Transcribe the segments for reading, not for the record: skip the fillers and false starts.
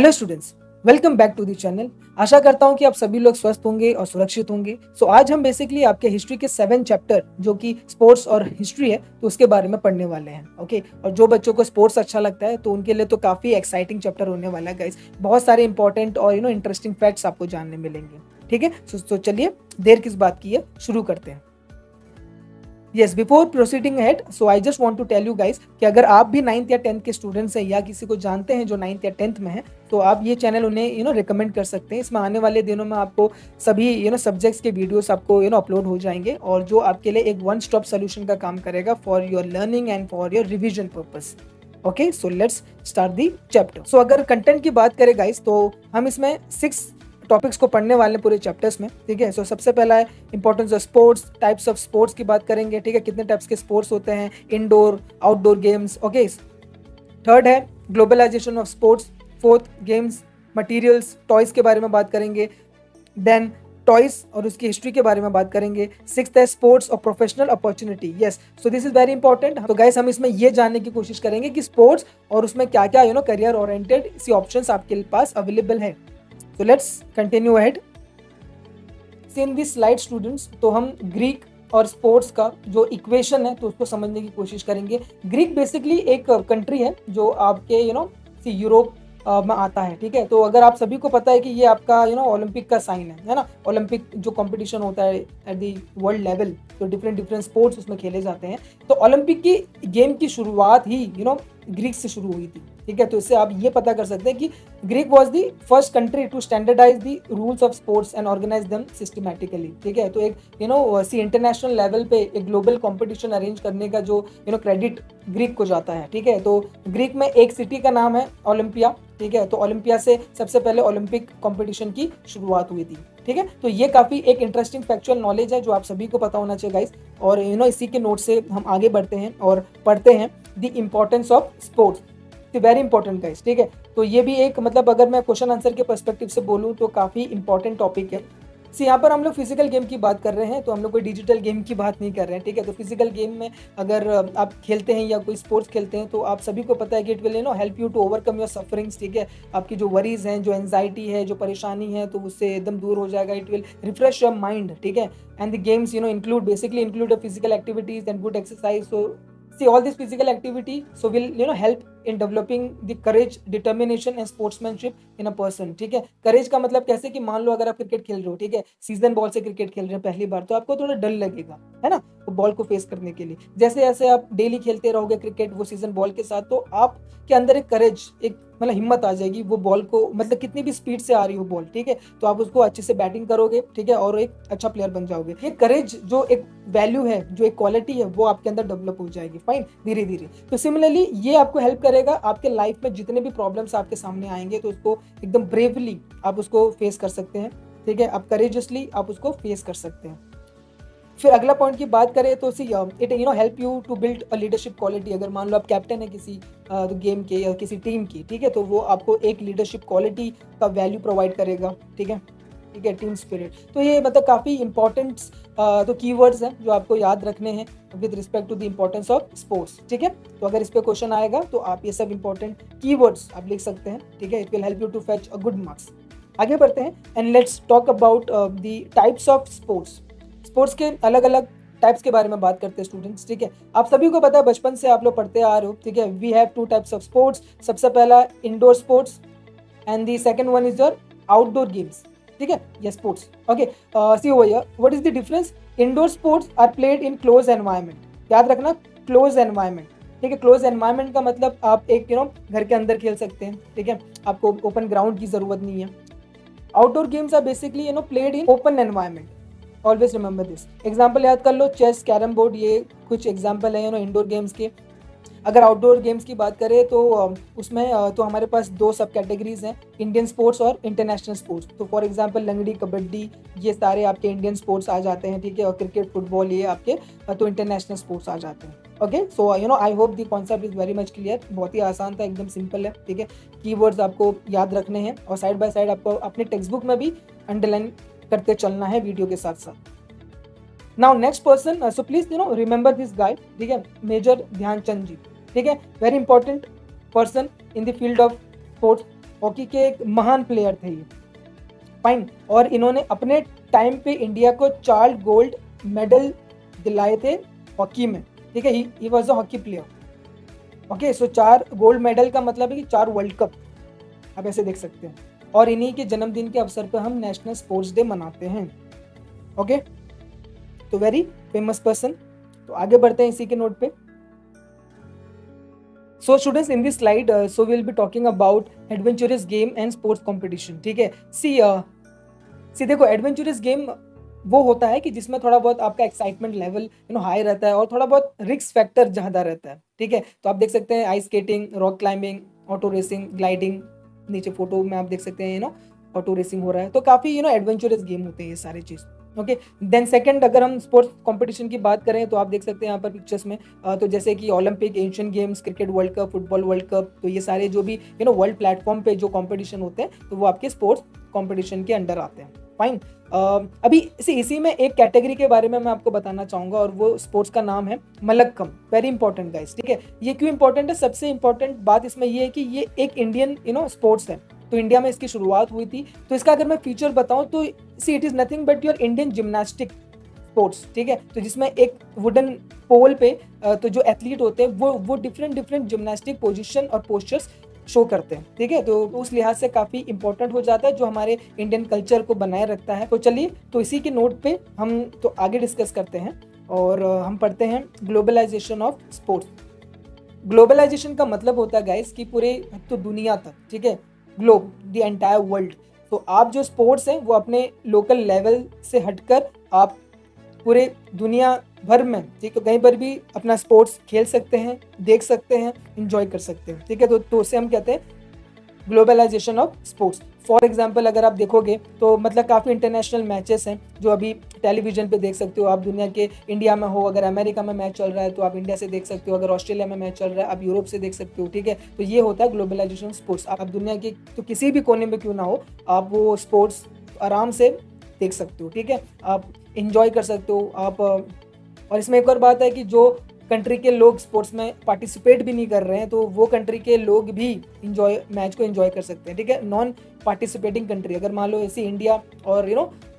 Hello students, welcome back to the channel. आशा करता हूं कि आप सभी लोग स्वस्थ होंगे और सुरक्षित होंगे। आज हम बेसिकली आपके हिस्ट्री के 7 चैप्टर जो कि स्पोर्ट्स और हिस्ट्री है तो उसके बारे में पढ़ने वाले हैं। ओके, और जो बच्चों को स्पोर्ट्स अच्छा लगता है तो उनके लिए तो काफ़ी एक्साइटिंग चैप्टर होने वाला है गाइस। बहुत सारे इंपॉर्टेंट और इंटरेस्टिंग फैक्ट्स आपको जानने मिलेंगे। ठीक है, तो चलिए देर किस बात की है, शुरू करते हैं। Yes, before proceeding head, so I just want to tell you guys कि अगर आप भी 9th या 10th के स्टूडेंट्स हैं या किसी को जानते हैं जो 9th या 10th में है तो आप ये चैनल उन्हें रिकमेंड कर सकते हैं। इसमें आने वाले दिनों में आपको सभी सब्जेक्ट्स के वीडियोस आपको अपलोड हो जाएंगे और जो आपके लिए एक वन स्टॉप सोल्यूशन का काम करेगा for your learning and for your revision purpose. Okay, so let's start the chapter. So अगर कंटेंट की बात करें गाइस तो हम इसमें 6 टॉपिक्स को पढ़ने वाले हैं पूरे चैप्टर्स में। ठीक है, सो सबसे पहला है importance of sports, types of sports की बात करेंगे। ठीक है, कितने टाइप्स के स्पोर्ट्स होते हैं, indoor outdoor games. Okay, third है globalisation of sports. Fourth, games materials toys के बारे में बात करेंगे। देन टॉयज और उसकी हिस्ट्री के बारे में बात करेंगे। सिक्स्थ है स्पोर्ट्स और professional opportunity. Yes, so this is very important. तो गाइस हम इसमें ये जानने की कोशिश करेंगे कि स्पोर्ट्स और उसमें क्या क्या करियर ओरिएंटेड सी ऑप्शंस आपके पास अवेलेबल है। So let's continue ahead. See in this slide students, तो हम ग्रीक और स्पोर्ट्स का जो इक्वेशन है तो उसको समझने की कोशिश करेंगे। ग्रीक बेसिकली एक कंट्री है जो आपके यूरोप में आता है। ठीक है, तो अगर आप सभी को पता है कि ये आपका ओलंपिक का साइन है ना। ओलंपिक जो कंपटीशन होता है एट दी वर्ल्ड लेवल, तो डिफरेंट स्पोर्ट्स उसमें खेले जाते हैं। तो ओलंपिक की गेम की शुरुआत ही ग्रीक से शुरू हुई थी। ठीक है, तो इससे आप ये पता कर सकते हैं कि Greek was the first country to standardize the rules of sports and organize them systematically. ठीक है, तो एक इंटरनेशनल लेवल पे एक ग्लोबल कंपटीशन अरेंज करने का जो क्रेडिट ग्रीक को जाता है। ठीक है, तो ग्रीक में एक सिटी का नाम है ओलंपिया। ठीक है, तो ओलंपिया से सबसे पहले ओलंपिक कंपटीशन की शुरुआत हुई थी। ठीक है, तो ये काफी एक इंटरेस्टिंग फैक्चुअल नॉलेज है जो आप सभी को पता होना चाहिए गाइस। और इसी के नोट से हम आगे बढ़ते हैं और पढ़ते हैं the importance of sports. Very important guys. ठीक है, तो ये भी एक अगर मैं क्वेश्चन आंसर के पर्सपेक्टिव से बोलूँ तो काफी इंपॉर्टेंट टॉपिक है। यहाँ पर हम लोग फिजिकल गेम की बात कर रहे हैं, तो हम लोग कोई डिजिटल गेम की बात नहीं कर रहे हैं। ठीक है, तो फिजिकल गेम में अगर आप खेलते हैं या कोई स्पोर्ट्स खेलते हैं तो आप सभी को पता है कि it will help you to overcome your sufferings. ठीक है, आपकी जो वरीज हैं, जो एंजाइटी है, जो परेशानी है, तो उससे एकदम दूर हो जाएगा। It will refresh your mind. ठीक है, and the games include physical activities and good exercise. So see all this physical activity will help in developing the courage, determination and sportsmanship in a person. ठीक है, करेज का मतलब कैसे कि मान लो अगर आप क्रिकेट खेल रहे हो, ठीक है, सीजन बॉल से क्रिकेट खेल रहे हैं पहली बार, तो आपको थोड़ा डर लगेगा, है ना, वो बॉल को फेस करने के लिए। जैसे जैसे आप डेली खेलते रहोगे क्रिकेट वो सीजन बॉल के साथ, तो आपके अंदर एक करेज, एक हिम्मत आ जाएगी। वो बॉल को कितनी भी स्पीड से आ रही हो बॉल, ठीक है, तो आप उसको अच्छे से बैटिंग करोगे। ठीक है, और एक अच्छा प्लेयर बन जाओगे। ये करेज जो एक वैल्यू है, जो एक क्वालिटी है, वो आपके अंदर डेवलप हो जाएगी फाइन धीरे धीरे। तो सिमिलरली ये आपको हेल्प करेगा आपके लाइफ में जितने भी प्रॉब्लम्स आपके सामने आएंगे तो उसको एकदम ब्रेवली आप उसको फेस कर सकते हैं। ठीक है, आप करेजियसली आप उसको फेस कर सकते हैं। फिर अगला पॉइंट की बात करें तो it help you to build a leadership quality. अगर मान लो आप कैप्टन है किसी गेम के या किसी टीम की, ठीक है, तो वो आपको एक लीडरशिप क्वालिटी का वैल्यू प्रोवाइड करेगा। ठीक है, टीम स्पिरिट। तो ये काफ़ी इंपॉर्टेंट तो कीवर्ड्स हैं जो आपको याद रखने हैं with respect to the importance of sports. ठीक है, तो अगर इस पे क्वेश्चन आएगा तो आप ये सब इंपॉर्टेंट कीवर्ड्स आप लिख सकते हैं। ठीक है, it will help you to fetch a good marks. आगे बढ़ते हैं and let's talk about the types of sports. Sports के अलग अलग टाइप्स के बारे में बात करते हैं स्टूडेंट्स। ठीक है, आप सभी को पता है, बचपन से आप लोग पढ़ते आ रहे हो। ठीक है, we have 2 types of sports. सबसे पहला indoor sports and the second one is your outdoor games. ठीक है, ये sports. Okay, see over here, what is the difference? Indoor sports are played in close environment. याद रखना, close environment. ठीक है, close environment का मतलब आप एक घर के अंदर खेल सकते हैं। ठीक है, आपको ओपन ग्राउंड की जरूरत नहीं है। Outdoor games are basically played in open environment. Always remember this. Example याद कर लो, चेस, कैरम बोर्ड, ये कुछ एग्जाम्पल है इंडोर गेम्स के। अगर आउटडोर गेम्स की बात करें तो उसमें तो हमारे पास 2 सब कैटेगरीज हैं, इंडियन स्पोर्ट्स और इंटरनेशनल स्पोर्ट्स। तो फॉर एग्जांपल लंगड़ी, कबड्डी, ये सारे आपके इंडियन स्पोर्ट्स आ जाते हैं। ठीक है, और क्रिकेट, फुटबॉल, ये आपके तो इंटरनेशनल स्पोर्ट्स आ जाते हैं। Okay, so I hope the concept is very much clear. बहुत ही आसान था, एकदम सिंपल है। ठीक है, कीवर्ड्स आपको याद रखने हैं और साइड बाय साइड आपको अपने टेक्स्ट बुक में भी अंडरलाइन करते चलना है वीडियो के साथ साथ। Now next person, so please remember this guy. ठीक है, मेजर ध्यानचंद जी। ठीक है, very important person in the field of sports. Hockey के एक महान प्लेयर थे ये, फाइन। और इन्होंने अपने टाइम पे इंडिया को 4 गोल्ड मेडल दिलाए थे हॉकी में, ठीक है। He was a hockey player, okay. So 4 gold medal का मतलब है कि 4 वर्ल्ड कप, आप ऐसे देख सकते हैं। और इन्हीं के जन्मदिन के अवसर पर हम नेशनल स्पोर्ट्स डे मनाते हैं, ओके। तो वेरी फेमस पर्सन। तो आगे बढ़ते हैं इसी के नोट पे। So students, in this slide so we will be talking about adventurous game and sports competition, ठीक है। सी देखो, एडवेंचरस गेम वो होता है कि जिसमें थोड़ा बहुत आपका एक्साइटमेंट लेवल हाई रहता है और थोड़ा बहुत रिस्क फैक्टर ज़्यादा रहता है, ठीक है। तो आप देख सकते हैं ice skating, rock climbing, auto racing, gliding, नीचे फोटो में आप देख सकते हैं ऑटो रेसिंग हो रहा है। तो काफ़ी एडवेंचरस गेम होते हैं ये सारी चीज़, ओके। देन सेकंड, अगर हम स्पोर्ट्स कंपटीशन की बात करें तो आप देख सकते हैं यहाँ पर पिक्चर्स में, तो जैसे कि Olympic, Asian games, cricket world cup, football world cup, तो ये सारे जो भी वर्ल्ड प्लेटफॉर्म पे जो कंपटीशन होते हैं तो वो आपके स्पोर्ट्स कंपटीशन के अंडर आते हैं, फाइन। अभी इसी में एक कैटेगरी के बारे में मैं आपको बताना चाहूंगा और वो स्पोर्ट्स का नाम है मलक्कम। वेरी इंपॉर्टेंट गाइस, ठीक है। ये क्यों इंपॉर्टेंट है? सबसे इंपॉर्टेंट बात इसमें ये है कि ये एक इंडियन स्पोर्ट्स है। तो इंडिया में इसकी शुरुआत हुई थी। तो इसका अगर मैं फीचर बताऊं तो see it is nothing but your Indian gymnastic sports, ठीक है। तो जिसमें एक वुडन पोल पे तो जो एथलीट होते हैं वो डिफरेंट जिम्नास्टिक पोजीशन और पोस्चर्स शो करते हैं, ठीक है। तो उस लिहाज से काफी इंपॉर्टेंट हो जाता है, जो हमारे इंडियन कल्चर को बनाए रखता है। तो चलिए, तो इसी के नोट पे हम तो आगे डिस्कस करते हैं और हम पढ़ते हैं ग्लोबलाइजेशन ऑफ स्पोर्ट्स। ग्लोबलाइजेशन का मतलब होता है गाइस कि पूरे तो दुनिया तक, ठीक है, ग्लोब, द एंटायर वर्ल्ड। तो आप जो स्पोर्ट्स हैं वो अपने लोकल लेवल से हटकर आप पूरे दुनिया भर में, ठीक है, कहीं पर भी अपना स्पोर्ट्स खेल सकते हैं, देख सकते हैं, एंजॉय कर सकते हैं, ठीक है। तो उसे हम कहते हैं globalization of sports. For example अगर आप देखोगे तो मतलब काफ़ी इंटरनेशनल मैचेस हैं जो अभी टेलीविजन पे देख सकते हो आप। दुनिया के इंडिया में हो, अगर अमेरिका में मैच चल रहा है तो आप इंडिया से देख सकते हो, अगर ऑस्ट्रेलिया में मैच चल रहा है आप यूरोप से देख सकते हो, ठीक है। तो ये होता है ग्लोबलाइजेशन ऑफ स्पोर्ट्स। आप दुनिया के तो किसी भी कोने में क्यों ना हो, आप वो स्पोर्ट्स आराम से देख सकते हो, ठीक है, आप इंजॉय कर सकते हो आप। और इसमें एक और बात है कि जो कंट्री के लोग स्पोर्ट्स में पार्टिसिपेट भी नहीं कर रहे हैं तो वो कंट्री के लोग भी मैच को एंजॉय कर सकते हैं, ठीक है। नॉन पार्टिसिपेटिंग कंट्री, अगर मान लो ऐसी इंडिया और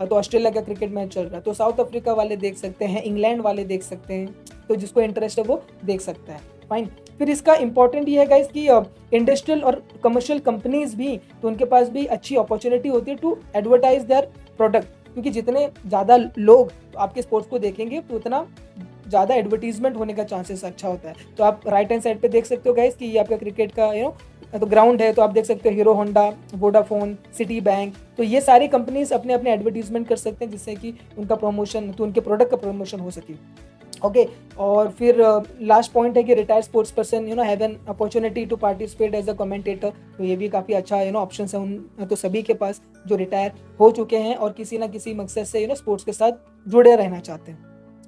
तो ऑस्ट्रेलिया का क्रिकेट मैच चल रहा है तो साउथ अफ्रीका वाले देख सकते हैं, इंग्लैंड वाले देख सकते हैं, तो जिसको इंटरेस्ट है वो देख सकता है, फाइन। फिर इसका इंपॉर्टेंट ये है गाइस कि इंडस्ट्रियल और कमर्शियल कंपनीज भी, तो उनके पास भी अच्छी अपॉर्चुनिटी होती है टू एडवर्टाइज देयर प्रोडक्ट, क्योंकि जितने ज़्यादा लोग आपके स्पोर्ट्स को देखेंगे तो उतना ज़्यादा एडवर्टीजमेंट होने का चांसेस अच्छा होता है। तो आप राइट हैंड साइड पे देख सकते हो गाइस कि ये आपका क्रिकेट का तो ग्राउंड है। तो आप देख सकते हो hero Honda, Vodafone, city bank, तो ये सारी कंपनीज अपने अपने एडवर्टीजमेंट कर सकते हैं जिससे कि उनका प्रमोशन, तो उनके प्रोडक्ट का प्रमोशन हो सके, ओके। और फिर लास्ट पॉइंट है कि retired sports person have an opportunity to participate as a commentator. तो ये भी काफ़ी अच्छा ऑप्शन है उन तो सभी के पास जो रिटायर हो चुके हैं और किसी ना किसी मकसद से स्पोर्ट्स के साथ जुड़े रहना चाहते हैं,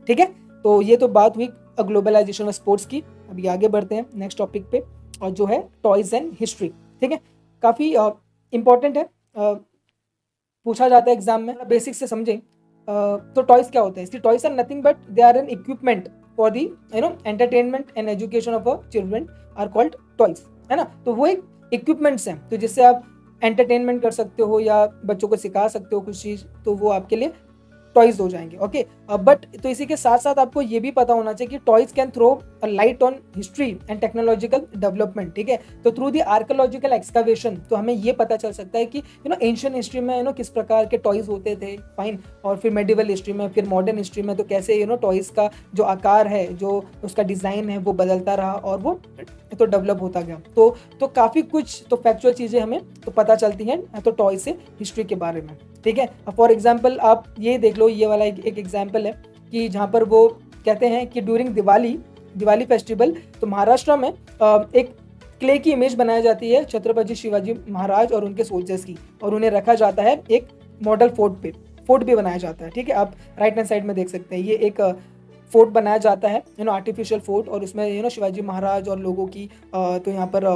ठीक है। तो ये तो बात हुई ग्लोबलाइजेशन ऑफ स्पोर्ट्स की। अभी आगे बढ़ते हैं नेक्स्ट टॉपिक पे और जो है टॉयज एंड हिस्ट्री, ठीक है। काफ़ी इंपॉर्टेंट है, पूछा जाता है एग्जाम में, बेसिक से समझें। तो टॉयज क्या होते हैं? इसकी toys are nothing but they are an equipment for the entertainment and education of a children are called toys, है ना। तो वो एक इक्विपमेंट्स हैं तो जिससे आप एंटरटेनमेंट कर सकते हो या बच्चों को सिखा सकते हो कुछ चीज़, तो वो आपके लिए टॉयज हो जाएंगे, ओके। बट तो इसी के साथ साथ आपको ये भी पता होना चाहिए कि toys can throw a light on history and technological development, ठीक है। तो थ्रू द आर्कियोलॉजिकल एक्सकवेशन तो हमें ये पता चल सकता है कि एंशियंट हिस्ट्री में किस प्रकार के टॉयज होते थे, फाइन। और फिर मेडिवल हिस्ट्री में, फिर मॉडर्न हिस्ट्री में तो कैसे टॉयज का जो आकार है, जो उसका डिज़ाइन है वो बदलता रहा और वो तो डेवलप होता गया। तो काफ़ी कुछ तो फैक्चुअल चीज़ें हमें तो पता चलती हैं तो टॉय से हिस्ट्री के बारे में, ठीक है। फॉर एग्जाम्पल आप ये देख लो, ये वाला एक एग्जाम्पल है कि जहाँ पर वो कहते हैं कि ड्यूरिंग दिवाली फेस्टिवल तो महाराष्ट्र में एक क्ले की इमेज बनाई जाती है छत्रपति शिवाजी महाराज और उनके सोल्जर्स की, और उन्हें रखा जाता है एक मॉडल फोर्ट भी बनाया जाता है, ठीक है। आप राइट हैंड साइड में देख सकते हैं ये एक फोर्ट बनाया जाता है आर्टिफिशियल फोर्ट, और उसमें शिवाजी महाराज और लोगों की तो यहाँ पर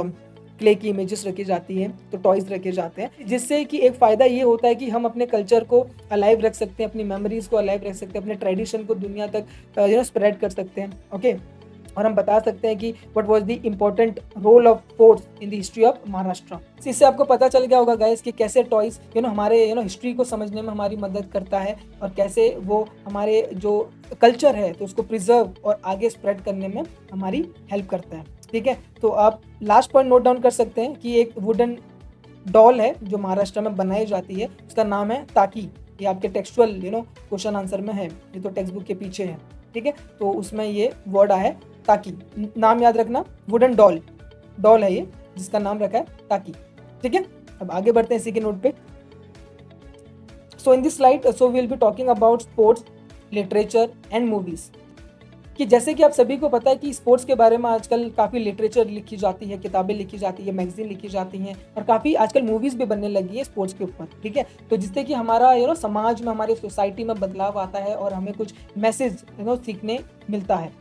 क्ले की इमेजेस रखी जाती हैं, तो टॉयज रखे जाते हैं, जिससे कि एक फ़ायदा ये होता है कि हम अपने कल्चर को अलाइव रख सकते हैं, अपनी मेमोरीज को अलाइव रख सकते हैं, अपने ट्रेडिशन को दुनिया तक स्प्रेड कर सकते हैं, ओके। और हम बता सकते हैं कि what was the important role of sports in the history of Maharashtra. इससे आपको पता चल गया होगा गाइस कि कैसे टॉयज हमारे हिस्ट्री को समझने में हमारी मदद करता है और कैसे वो हमारे जो कल्चर है तो उसको प्रिजर्व और आगे स्प्रेड करने में हमारी हेल्प करता है। ठीक है, तो आप लास्ट पॉइंट नोट डाउन कर सकते हैं कि एक वुडन डॉल है जो महाराष्ट्र में बनाई जाती है, उसका नाम है ताकी। ये आपके टेक्सचुअल क्वेश्चन आंसर में है, ये तो टेक्स्ट बुक के पीछे है। ठीक है, तो उसमें ये वर्ड आया है ताकी, नाम याद रखना, वुडन डॉल है ये जिसका नाम रखा है ताकी। ठीक है, अब आगे बढ़ते हैं इसी के नोट पे। So in this slide so we will be talking about sports, literature and movies. कि जैसे कि आप सभी को पता है कि स्पोर्ट्स के बारे में आजकल काफ़ी लिटरेचर लिखी जाती है, किताबें लिखी जाती है, मैगजीन लिखी जाती हैं और काफ़ी आजकल मूवीज़ भी बनने लगी है स्पोर्ट्स के ऊपर। ठीक है, तो जिससे कि हमारा समाज में, हमारी सोसाइटी में बदलाव आता है और हमें कुछ मैसेज सीखने मिलता है।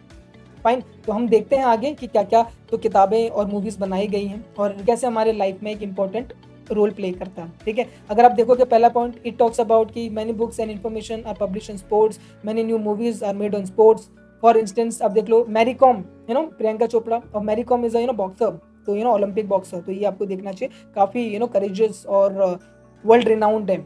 फाइन, तो हम देखते हैं आगे कि क्या क्या तो किताबें और मूवीज़ बनाई गई हैं और कैसे हमारे लाइफ में एक इम्पॉर्टेंट रोल प्ले करता है। ठीक है, अगर आप देखोगे पहला पॉइंट, इट टॉक्स अबाउट कि many books and information are publish in sports, many new movies are made on sports. For instance आप देख लो मैरी कॉम, प्रियंका चोपड़ा, और मैरी कॉम इज बॉक्सर, तो ओलंपिक बॉक्सर, तो ये आपको देखना चाहिए, काफ़ी करेजियस और वर्ल्ड रिनाउंड है।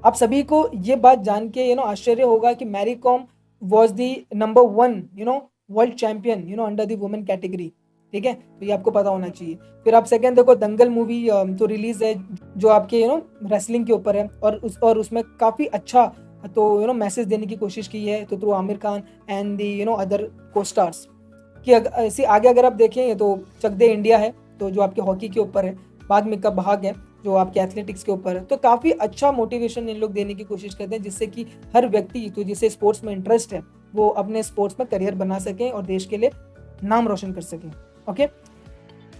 आप सभी को ये बात जान के आश्चर्य होगा कि Mary Kom was the number 1 world champion under the women category. ठीक है, तो ये आपको पता होना चाहिए। फिर आप सेकंड देखो, दंगल मूवी तो रिलीज है जो आपके रेसलिंग के ऊपर है और उसमें काफ़ी अच्छा तो मैसेज देने की कोशिश की है तो through Aamir Khan and the other को स्टार्स कि इसी आगे अगर आप देखें तो चक दे इंडिया है तो जो आपके हॉकी के ऊपर है, भाग मिल्खा भाग है जो आपके एथलेटिक्स के ऊपर है। तो काफ़ी अच्छा मोटिवेशन इन लोग देने की कोशिश करते हैं जिससे कि हर व्यक्ति तो जिसे स्पोर्ट्स में इंटरेस्ट है वो अपने स्पोर्ट्स में करियर बना सके और देश के लिए नाम रोशन कर सके। Okay,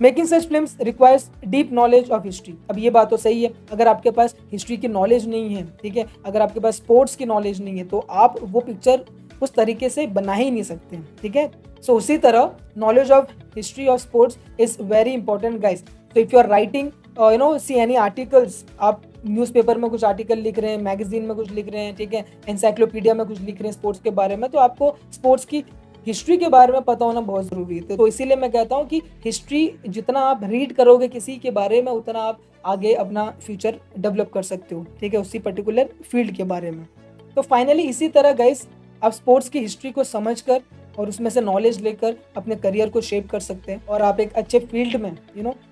making such films requires deep knowledge of history. अब ये बात तो सही है, अगर आपके पास हिस्ट्री की नॉलेज नहीं है, ठीक है, अगर आपके पास स्पोर्ट्स की नॉलेज नहीं है तो आप वो पिक्चर उस तरीके से बना ही नहीं सकते। ठीक है, सो उसी तरह knowledge of history of sports is very important guys. तो if you are writing see any articles, आप न्यूज़पेपर में कुछ आर्टिकल लिख रहे हैं, मैगजीन में कुछ लिख रहे हैं, ठीक है, एनसाइक्लोपीडिया में कुछ लिख रहे हैं स्पोर्ट्स के बारे में, तो आपको स्पोर्ट्स की हिस्ट्री के बारे में पता होना बहुत ज़रूरी है। तो इसीलिए मैं कहता हूँ कि हिस्ट्री जितना आप रीड करोगे किसी के बारे में उतना आप आगे अपना फ्यूचर डेवलप कर सकते हो। ठीक है, उसी पर्टिकुलर फील्ड के बारे में। तो फाइनली इसी तरह गाइस आप स्पोर्ट्स की हिस्ट्री को समझकर और उसमें से नॉलेज लेकर अपने करियर को शेप कर सकते हैं और आप एक अच्छे फील्ड में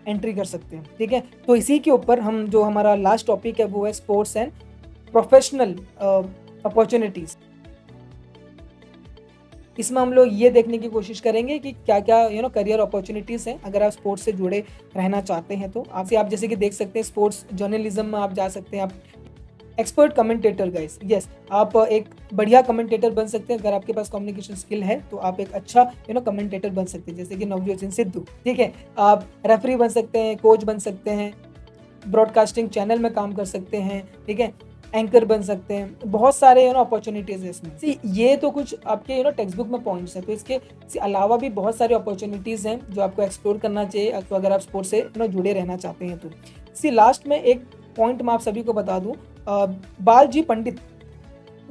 एंट्री कर सकते हैं। ठीक है, तो इसी के ऊपर हम जो हमारा लास्ट टॉपिक है वो है स्पोर्ट्स एंड प्रोफेशनल अपॉर्चुनिटीज़। इसमें हम लोग ये देखने की कोशिश करेंगे कि क्या क्या करियर अपॉर्चुनिटीज़ हैं अगर आप स्पोर्ट्स से जुड़े रहना चाहते हैं। तो आप जैसे कि देख सकते हैं स्पोर्ट्स जर्नलिज्म में आप जा सकते हैं, आप एक्सपर्ट कमेंटेटर गाइस, यस, आप एक बढ़िया कमेंटेटर बन सकते हैं। अगर आपके पास कम्युनिकेशन स्किल है तो आप एक अच्छा कमेंटेटर बन सकते हैं, जैसे कि नवजोत सिंह सिद्धू। ठीक है, आप रेफरी बन सकते हैं, कोच बन सकते हैं, ब्रॉडकास्टिंग चैनल में काम कर सकते हैं, ठीक है, एंकर बन सकते हैं, बहुत सारे अपॉर्चुनिटीज़ है इसमें। सी ये तो कुछ आपके टेक्स्ट बुक में पॉइंट्स हैं, तो इसके अलावा भी बहुत सारी अपॉर्चुनिटीज़ हैं जो आपको एक्सप्लोर करना चाहिए तो अगर आप स्पोर्ट्स से जुड़े रहना चाहते हैं तो। सी लास्ट में एक पॉइंट मैं आप सभी को बता दूं, Balji Pandit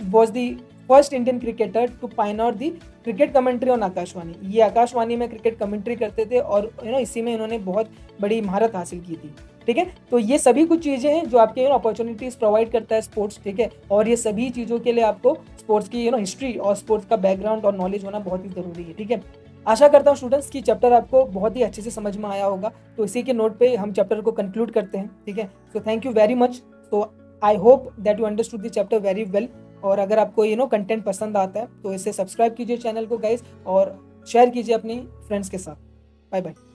was the first Indian cricketer to pioneer the cricket commentary on Akashvani. ये आकाशवाणी में क्रिकेट कमेंट्री करते थे और इसी में इन्होंने बहुत बड़ी महारत हासिल की थी। ठीक है, तो ये सभी कुछ चीज़ें हैं जो आपके अपॉर्चुनिटीज़ प्रोवाइड करता है स्पोर्ट्स। ठीक है, और ये सभी चीज़ों के लिए आपको स्पोर्ट्स की हिस्ट्री और स्पोर्ट्स का बैकग्राउंड और नॉलेज होना बहुत ही ज़रूरी है। ठीक है, आशा करता हूँ स्टूडेंट्स की चैप्टर आपको बहुत ही अच्छे से समझ में आया होगा। तो इसी के नोट पे हम चैप्टर को कंक्लूड करते हैं। ठीक है, so thank you very much. तो I hope that you understood the chapter very well. और अगर आपको कंटेंट पसंद आता है तो इसे सब्सक्राइब कीजिए चैनल को गाइस और शेयर कीजिए अपनी फ्रेंड्स के साथ। Bye bye.